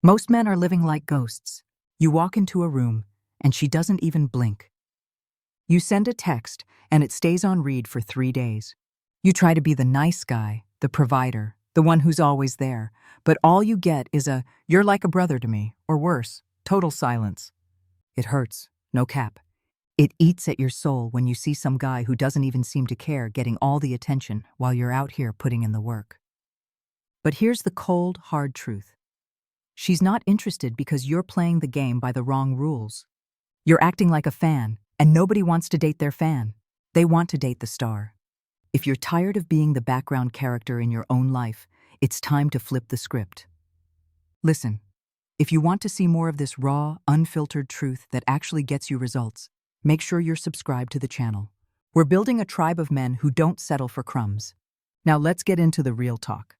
Most men are living like ghosts. You walk into a room, and she doesn't even blink. You send a text, and it stays on read for 3 days. You try to be the nice guy, the provider, the one who's always there, but all you get is a, "You're like a brother to me," or worse, total silence. It hurts, no cap. It eats at your soul when you see some guy who doesn't even seem to care getting all the attention while you're out here putting in the work. But here's the cold, hard truth. She's not interested because you're playing the game by the wrong rules. You're acting like a fan, and nobody wants to date their fan. They want to date the star. If you're tired of being the background character in your own life, it's time to flip the script. Listen, if you want to see more of this raw, unfiltered truth that actually gets you results, make sure you're subscribed to the channel. We're building a tribe of men who don't settle for crumbs. Now let's get into the real talk.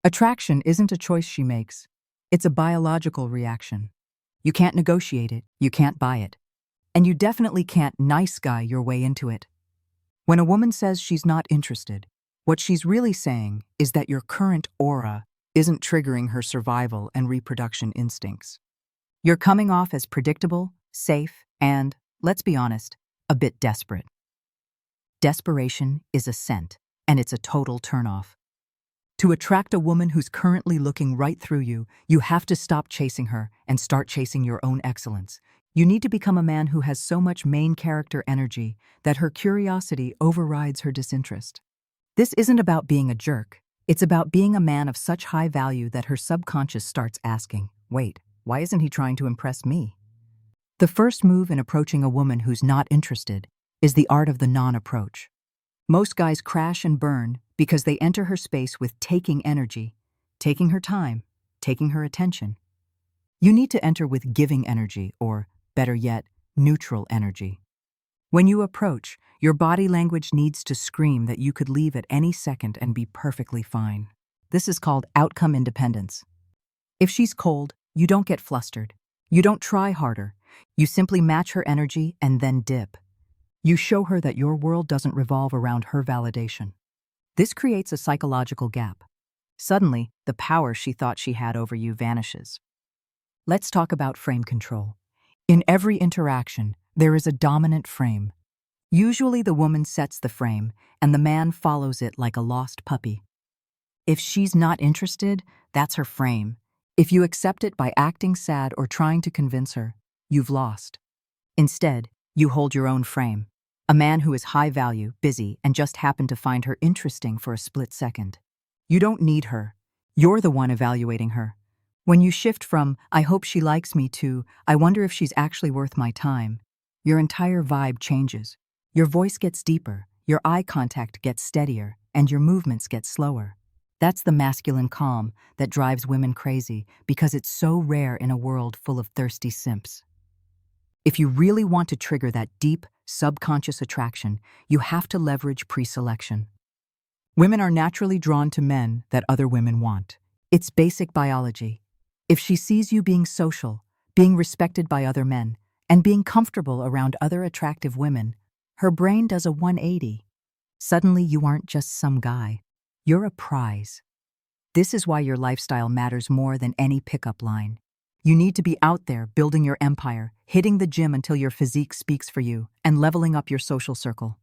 Attraction isn't a choice she makes. It's a biological reaction. You can't negotiate it, you can't buy it. And you definitely can't nice guy your way into it. When a woman says she's not interested, what she's really saying is that your current aura isn't triggering her survival and reproduction instincts. You're coming off as predictable, safe, and, let's be honest, a bit desperate. Desperation is a scent, and it's a total turnoff. To attract a woman who's currently looking right through you, you have to stop chasing her and start chasing your own excellence. You need to become a man who has so much main character energy that her curiosity overrides her disinterest. This isn't about being a jerk. It's about being a man of such high value that her subconscious starts asking, "Wait, why isn't he trying to impress me?" The first move in approaching a woman who's not interested is the art of the non-approach. Most guys crash and burn because they enter her space with taking energy, taking her time, taking her attention. You need to enter with giving energy, or, better yet, neutral energy. When you approach, your body language needs to scream that you could leave at any second and be perfectly fine. This is called outcome independence. If she's cold, you don't get flustered. You don't try harder. You simply match her energy and then dip. You show her that your world doesn't revolve around her validation. This creates a psychological gap. Suddenly, the power she thought she had over you vanishes. Let's talk about frame control. In every interaction, there is a dominant frame. Usually the woman sets the frame, and the man follows it like a lost puppy. If she's not interested, that's her frame. If you accept it by acting sad or trying to convince her, you've lost. Instead, you hold your own frame. A man who is high value, busy, and just happened to find her interesting for a split second. You don't need her. You're the one evaluating her. When you shift from, "I hope she likes me," to, "I wonder if she's actually worth my time," your entire vibe changes. Your voice gets deeper, your eye contact gets steadier, and your movements get slower. That's the masculine calm that drives women crazy because it's so rare in a world full of thirsty simps. If you really want to trigger that deep, subconscious attraction, you have to leverage pre-selection. Women are naturally drawn to men that other women want. It's basic biology. If she sees you being social, being respected by other men, and being comfortable around other attractive women, her brain does a 180. Suddenly you aren't just some guy. You're a prize. This is why your lifestyle matters more than any pickup line. You need to be out there building your empire, hitting the gym until your physique speaks for you, and leveling up your social circle.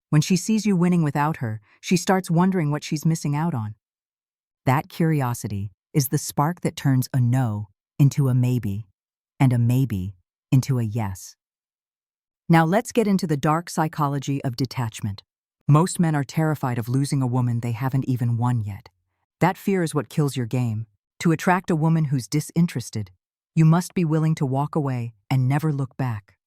When she sees you winning without her, she starts wondering what she's missing out on. That curiosity is the spark that turns a no into a maybe, and a maybe into a yes. Now let's get into the dark psychology of detachment. Most men are terrified of losing a woman they haven't even won yet. That fear is what kills your game. To attract a woman who's disinterested, you must be willing to walk away and never look back.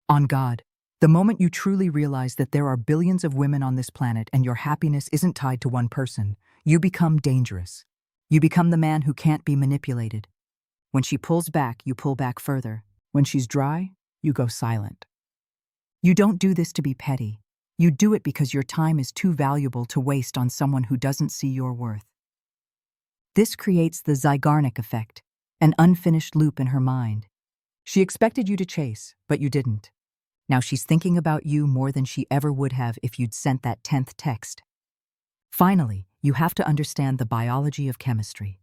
On God, the moment you truly realize that there are billions of women on this planet and your happiness isn't tied to one person, you become dangerous. You become the man who can't be manipulated. When she pulls back, you pull back further. When she's dry, you go silent. You don't do this to be petty. You do it because your time is too valuable to waste on someone who doesn't see your worth. This creates the Zeigarnik effect, an unfinished loop in her mind. She expected you to chase, but you didn't. Now she's thinking about you more than she ever would have if you'd sent that 10th text. Finally, you have to understand the biology of chemistry.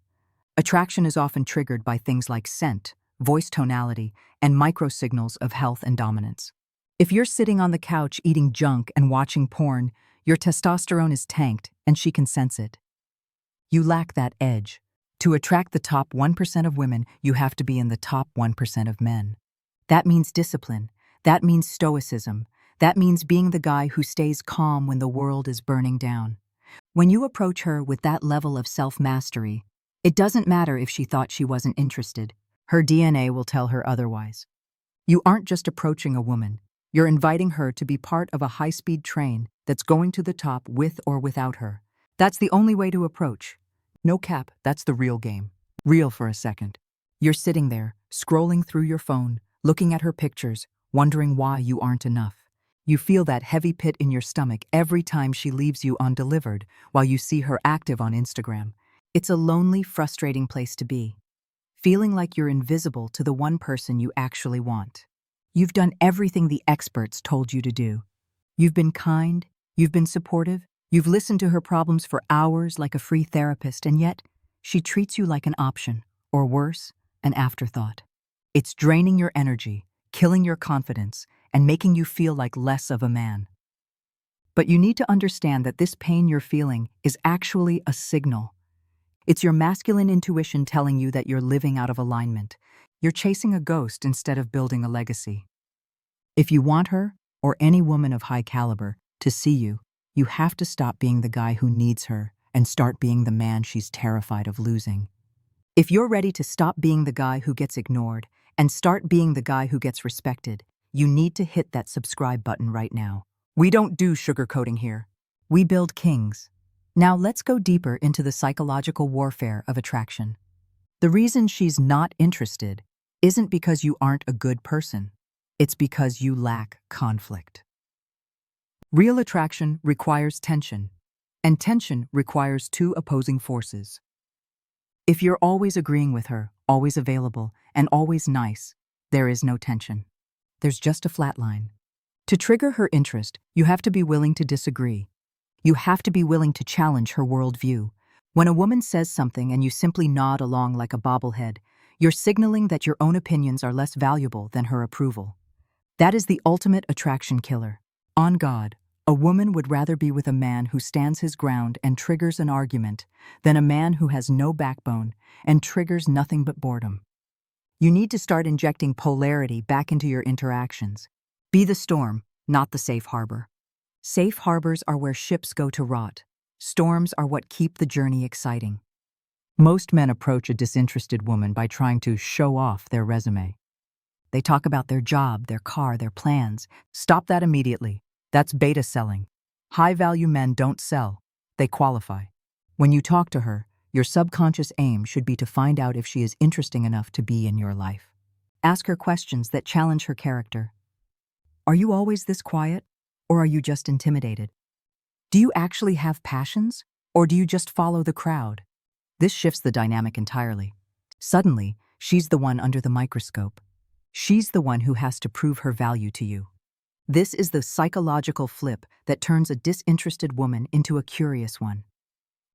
Attraction is often triggered by things like scent, voice tonality, and microsignals of health and dominance. If you're sitting on the couch eating junk and watching porn, your testosterone is tanked and she can sense it. You lack that edge. To attract the top 1% of women, you have to be in the top 1% of men. That means discipline. That means stoicism. That means being the guy who stays calm when the world is burning down. When you approach her with that level of self-mastery, it doesn't matter if she thought she wasn't interested. Her DNA will tell her otherwise. You aren't just approaching a woman. You're inviting her to be part of a high-speed train that's going to the top with or without her. That's the only way to approach. No cap, that's the real game. Real for a second. You're sitting there, scrolling through your phone, looking at her pictures, wondering why you aren't enough. You feel that heavy pit in your stomach every time she leaves you undelivered while you see her active on Instagram. It's a lonely, frustrating place to be. Feeling like you're invisible to the one person you actually want. You've done everything the experts told you to do. You've been kind, you've been supportive, you've listened to her problems for hours like a free therapist, and yet she treats you like an option, or worse, an afterthought. It's draining your energy, killing your confidence, and making you feel like less of a man. But you need to understand that this pain you're feeling is actually a signal. It's your masculine intuition telling you that you're living out of alignment. You're chasing a ghost instead of building a legacy. If you want her, or any woman of high caliber, to see you, you have to stop being the guy who needs her and start being the man she's terrified of losing. If you're ready to stop being the guy who gets ignored and start being the guy who gets respected, you need to hit that subscribe button right now. We don't do sugarcoating here. We build kings. Now let's go deeper into the psychological warfare of attraction. The reason she's not interested isn't because you aren't a good person. It's because you lack conflict. Real attraction requires tension, and tension requires two opposing forces. If you're always agreeing with her, always available, and always nice, there is no tension. There's just a flat line. To trigger her interest, you have to be willing to disagree. You have to be willing to challenge her worldview. When a woman says something and you simply nod along like a bobblehead, you're signaling that your own opinions are less valuable than her approval. That is the ultimate attraction killer. On God, a woman would rather be with a man who stands his ground and triggers an argument than a man who has no backbone and triggers nothing but boredom. You need to start injecting polarity back into your interactions. Be the storm, not the safe harbor. Safe harbors are where ships go to rot. Storms are what keep the journey exciting. Most men approach a disinterested woman by trying to show off their resume. They talk about their job, their car, their plans. Stop that immediately. That's beta selling. High-value men don't sell. They qualify. When you talk to her, your subconscious aim should be to find out if she is interesting enough to be in your life. Ask her questions that challenge her character. Are you always this quiet, or are you just intimidated? Do you actually have passions, or do you just follow the crowd? This shifts the dynamic entirely. Suddenly, she's the one under the microscope. She's the one who has to prove her value to you. This is the psychological flip that turns a disinterested woman into a curious one.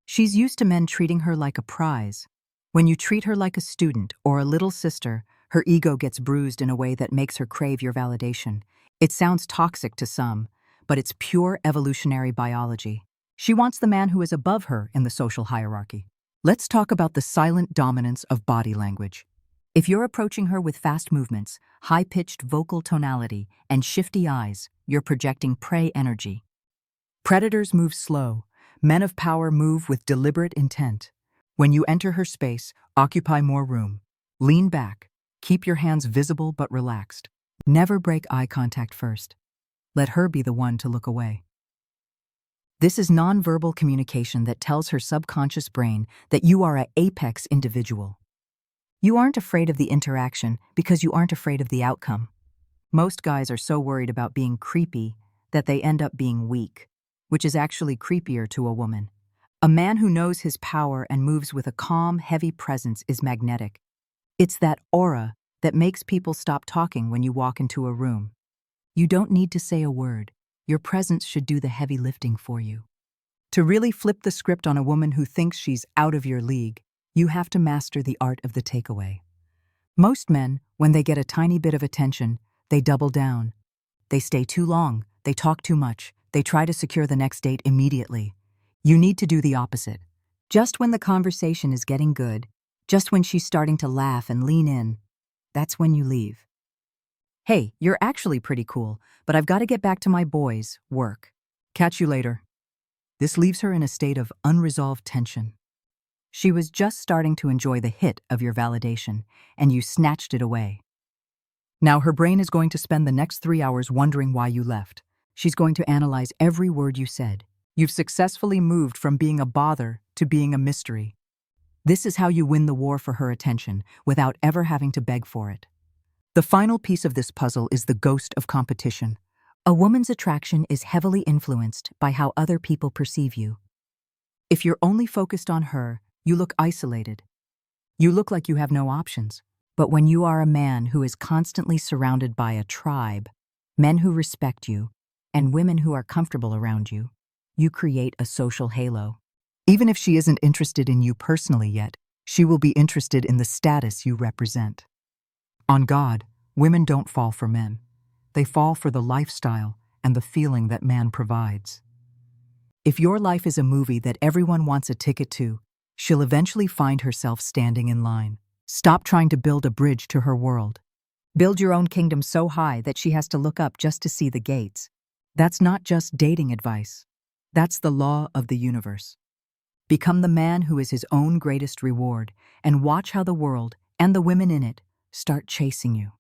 She's used to men treating her like a prize. When you treat her like a student or a little sister, her ego gets bruised in a way that makes her crave your validation. It sounds toxic to some, but it's pure evolutionary biology. She wants the man who is above her in the social hierarchy. Let's talk about the silent dominance of body language. If you're approaching her with fast movements, high-pitched vocal tonality, and shifty eyes, you're projecting prey energy. Predators move slow. Men of power move with deliberate intent. When you enter her space, occupy more room. Lean back. Keep your hands visible but relaxed. Never break eye contact first. Let her be the one to look away. This is nonverbal communication that tells her subconscious brain that you are an apex individual. You aren't afraid of the interaction because you aren't afraid of the outcome. Most guys are so worried about being creepy that they end up being weak, which is actually creepier to a woman. A man who knows his power and moves with a calm, heavy presence is magnetic. It's that aura that makes people stop talking when you walk into a room. You don't need to say a word. Your presence should do the heavy lifting for you. To really flip the script on a woman who thinks she's out of your league, You have to master the art of the takeaway. Most men, when they get a tiny bit of attention, they double down. They stay too long, they talk too much, they try to secure the next date immediately. You need to do the opposite. Just when the conversation is getting good, just when she's starting to laugh and lean in, that's when you leave. Hey, you're actually pretty cool, but I've got to get back to my boys' work. Catch you later. This leaves her in a state of unresolved tension. She was just starting to enjoy the hit of your validation, and you snatched it away. Now her brain is going to spend the next 3 hours wondering why you left. She's going to analyze every word you said. You've successfully moved from being a bother to being a mystery. This is how you win the war for her attention without ever having to beg for it. The final piece of this puzzle is the ghost of competition. A woman's attraction is heavily influenced by how other people perceive you. If you're only focused on her, you look isolated. You look like you have no options. But when you are a man who is constantly surrounded by a tribe, men who respect you, and women who are comfortable around you, you create a social halo. Even if she isn't interested in you personally yet, she will be interested in the status you represent. On God, women don't fall for men. They fall for the lifestyle and the feeling that man provides. If your life is a movie that everyone wants a ticket to, she'll eventually find herself standing in line. Stop trying to build a bridge to her world. Build your own kingdom so high that she has to look up just to see the gates. That's not just dating advice. That's the law of the universe. Become the man who is his own greatest reward, and watch how the world, and the women in it, start chasing you.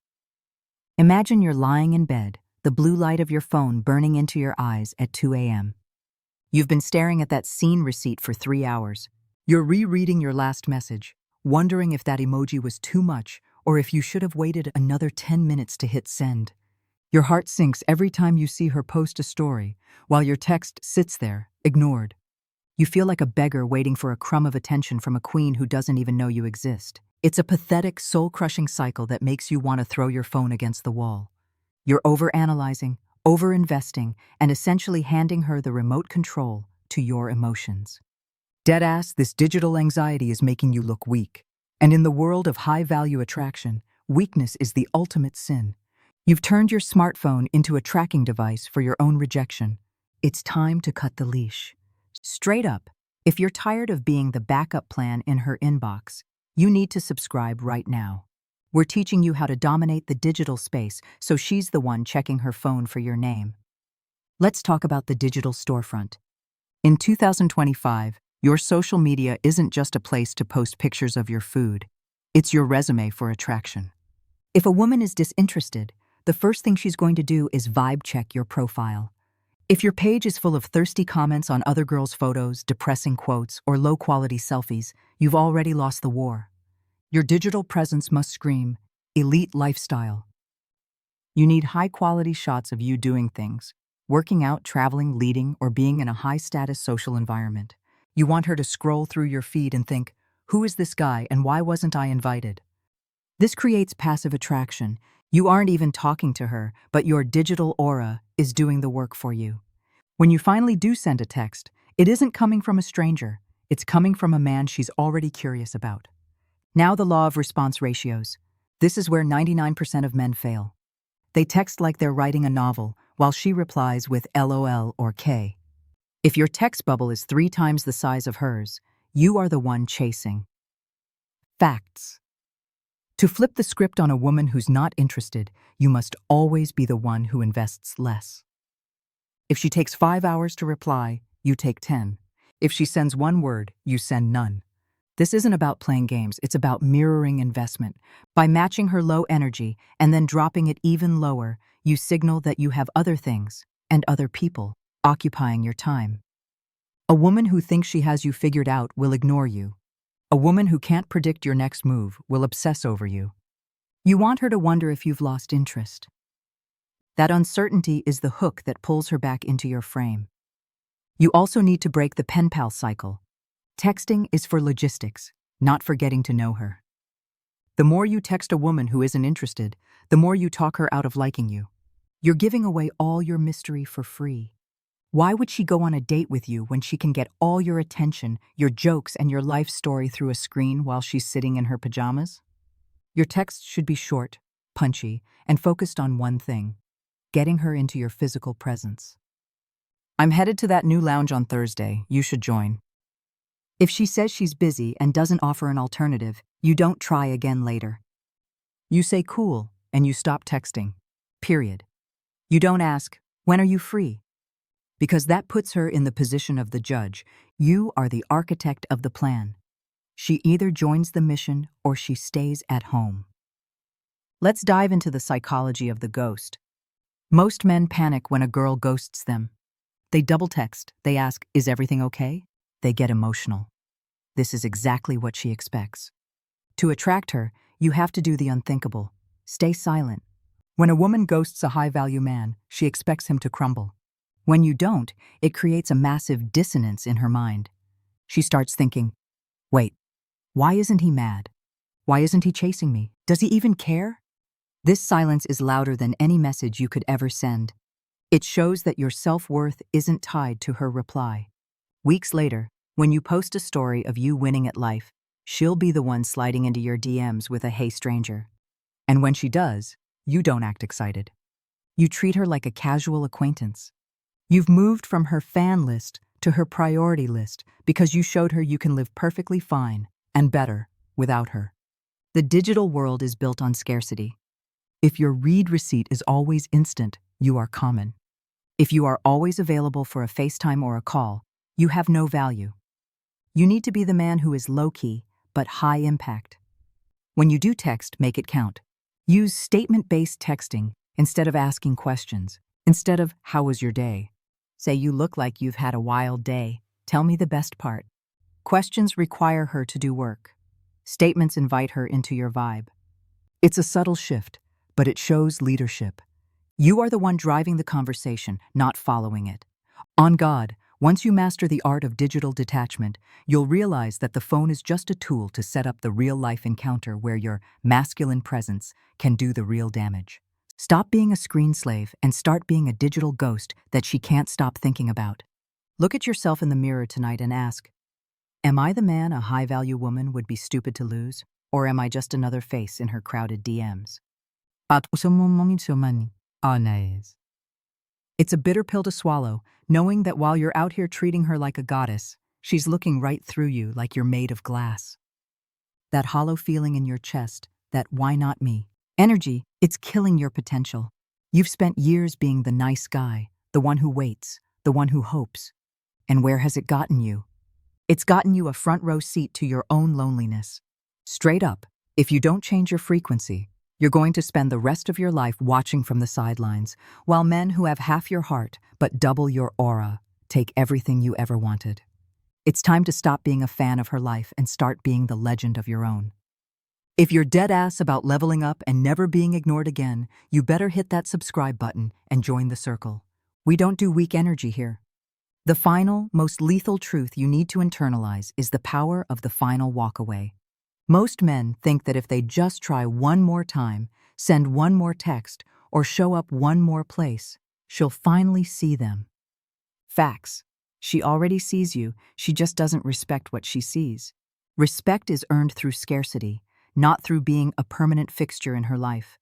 Imagine you're lying in bed, the blue light of your phone burning into your eyes at 2 a.m. You've been staring at that scene receipt for 3 hours. You're rereading your last message, wondering if that emoji was too much or if you should have waited another 10 minutes to hit send. Your heart sinks every time you see her post a story, while your text sits there, ignored. You feel like a beggar waiting for a crumb of attention from a queen who doesn't even know you exist. It's a pathetic, soul-crushing cycle that makes you want to throw your phone against the wall. You're overanalyzing, overinvesting, and essentially handing her the remote control to your emotions. Deadass, this digital anxiety is making you look weak. And in the world of high-value attraction, weakness is the ultimate sin. You've turned your smartphone into a tracking device for your own rejection. It's time to cut the leash. Straight up, if you're tired of being the backup plan in her inbox, you need to subscribe right now. We're teaching you how to dominate the digital space so she's the one checking her phone for your name. Let's talk about the digital storefront. In 2025, your social media isn't just a place to post pictures of your food. It's your resume for attraction. If a woman is disinterested, the first thing she's going to do is vibe check your profile. If your page is full of thirsty comments on other girls' photos, depressing quotes, or low-quality selfies, you've already lost the war. Your digital presence must scream, elite lifestyle. You need high-quality shots of you doing things, working out, traveling, leading, or being in a high-status social environment. You want her to scroll through your feed and think, who is this guy and why wasn't I invited? This creates passive attraction. You aren't even talking to her, but your digital aura is doing the work for you. When you finally do send a text, it isn't coming from a stranger. It's coming from a man she's already curious about. Now the law of response ratios. This is where 99% of men fail. They text like they're writing a novel, while she replies with LOL or K. If your text bubble is 3 times the size of hers, you are the one chasing. Facts. To flip the script on a woman who's not interested, you must always be the one who invests less. If she takes 5 hours to reply, you take 10. If she sends 1 word, you send none. This isn't about playing games, it's about mirroring investment. By matching her low energy and then dropping it even lower, you signal that you have other things and other people occupying your time. A woman who thinks she has you figured out will ignore you. A woman who can't predict your next move will obsess over you. You want her to wonder if you've lost interest. That uncertainty is the hook that pulls her back into your frame. You also need to break the pen pal cycle. Texting is for logistics, not for getting to know her. The more you text a woman who isn't interested, the more you talk her out of liking you. You're giving away all your mystery for free. Why would she go on a date with you when she can get all your attention, your jokes, and your life story through a screen while she's sitting in her pajamas? Your text should be short, punchy, and focused on one thing: getting her into your physical presence. I'm headed to that new lounge on Thursday. You should join. If she says she's busy and doesn't offer an alternative, you don't try again later. You say cool, and you stop texting. Period. You don't ask, when are you free? Because that puts her in the position of the judge. You are the architect of the plan. She either joins the mission or she stays at home. Let's dive into the psychology of the ghost. Most men panic when a girl ghosts them. They double text. They ask, is everything okay? They get emotional. This is exactly what she expects. To attract her, you have to do the unthinkable. Stay silent. When a woman ghosts a high-value man, she expects him to crumble. When you don't, it creates a massive dissonance in her mind. She starts thinking, wait, why isn't he mad? Why isn't he chasing me? Does he even care? This silence is louder than any message you could ever send. It shows that your self-worth isn't tied to her reply. Weeks later, when you post a story of you winning at life, she'll be the one sliding into your DMs with a "Hey stranger." And when she does, you don't act excited. You treat her like a casual acquaintance. You've moved from her fan list to her priority list because you showed her you can live perfectly fine and better without her. The digital world is built on scarcity. If your read receipt is always instant, you are common. If you are always available for a FaceTime or a call, you have no value. You need to be the man who is low-key but high impact. When you do text, make it count. Use statement-based texting instead of asking questions. Instead of, how was your day? Say, you look like you've had a wild day. Tell me the best part. Questions require her to do work. Statements invite her into your vibe. It's a subtle shift, but it shows leadership. You are the one driving the conversation, not following it. On God, once you master the art of digital detachment, you'll realize that the phone is just a tool to set up the real-life encounter where your masculine presence can do the real damage. Stop being a screen slave and start being a digital ghost that she can't stop thinking about. Look at yourself in the mirror tonight and ask, am I the man a high-value woman would be stupid to lose? Or am I just another face in her crowded DMs? It's a bitter pill to swallow, knowing that while you're out here treating her like a goddess, she's looking right through you like you're made of glass. That hollow feeling in your chest, that why not me energy, it's killing your potential. You've spent years being the nice guy, the one who waits, the one who hopes. And where has it gotten you? It's gotten you a front row seat to your own loneliness. Straight up, if you don't change your frequency, you're going to spend the rest of your life watching from the sidelines, while men who have half your heart but double your aura take everything you ever wanted. It's time to stop being a fan of her life and start being the legend of your own. If you're dead ass about leveling up and never being ignored again, you better hit that subscribe button and join the circle. We don't do weak energy here. The final, most lethal truth you need to internalize is the power of the final walkaway. Most men think that if they just try one more time, send one more text, or show up one more place, she'll finally see them. Facts. She already sees you, she just doesn't respect what she sees. Respect is earned through scarcity, not through being a permanent fixture in her life.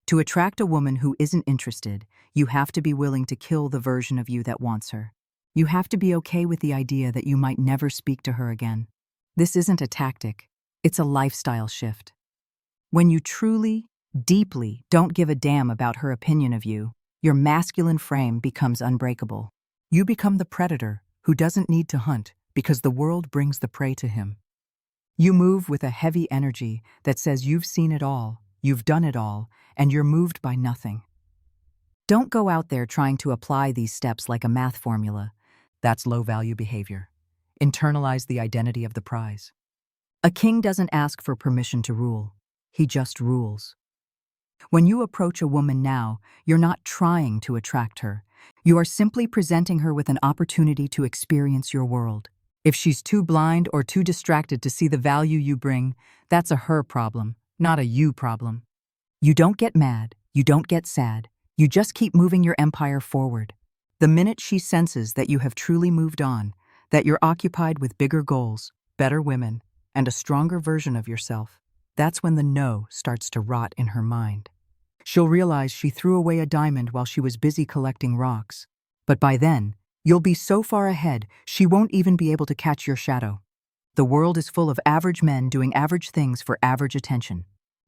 To attract a woman who isn't interested, you have to be willing to kill the version of you that wants her. You have to be okay with the idea that you might never speak to her again. This isn't a tactic. It's a lifestyle shift. When you truly, deeply don't give a damn about her opinion of you, your masculine frame becomes unbreakable. You become the predator who doesn't need to hunt because the world brings the prey to him. You move with a heavy energy that says you've seen it all, you've done it all, and you're moved by nothing. Don't go out there trying to apply these steps like a math formula. That's low-value behavior. Internalize the identity of the prize. A king doesn't ask for permission to rule. He just rules. When you approach a woman now, you're not trying to attract her. You are simply presenting her with an opportunity to experience your world. If she's too blind or too distracted to see the value you bring, that's a her problem, not a you problem. You don't get mad, you don't get sad, you just keep moving your empire forward. The minute she senses that you have truly moved on, that you're occupied with bigger goals, better women, and a stronger version of yourself, that's when the no starts to rot in her mind. She'll realize she threw away a diamond while she was busy collecting rocks. But by then, you'll be so far ahead, she won't even be able to catch your shadow. The world is full of average men doing average things for average attention.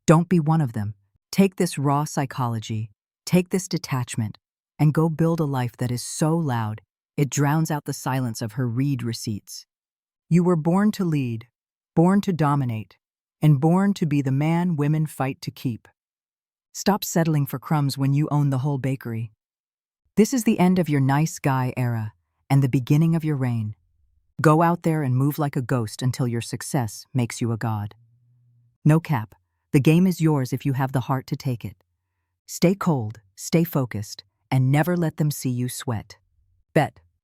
Don't be one of them. Take this raw psychology, take this detachment, and go build a life that is so loud, it drowns out the silence of her read receipts. You were born to lead, born to dominate, and born to be the man women fight to keep. Stop settling for crumbs when you own the whole bakery. This is the end of your nice guy era and the beginning of your reign. Go out there and move like a ghost until your success makes you a god. No cap, the game is yours if you have the heart to take it. Stay cold, stay focused, and never let them see you sweat. Bet.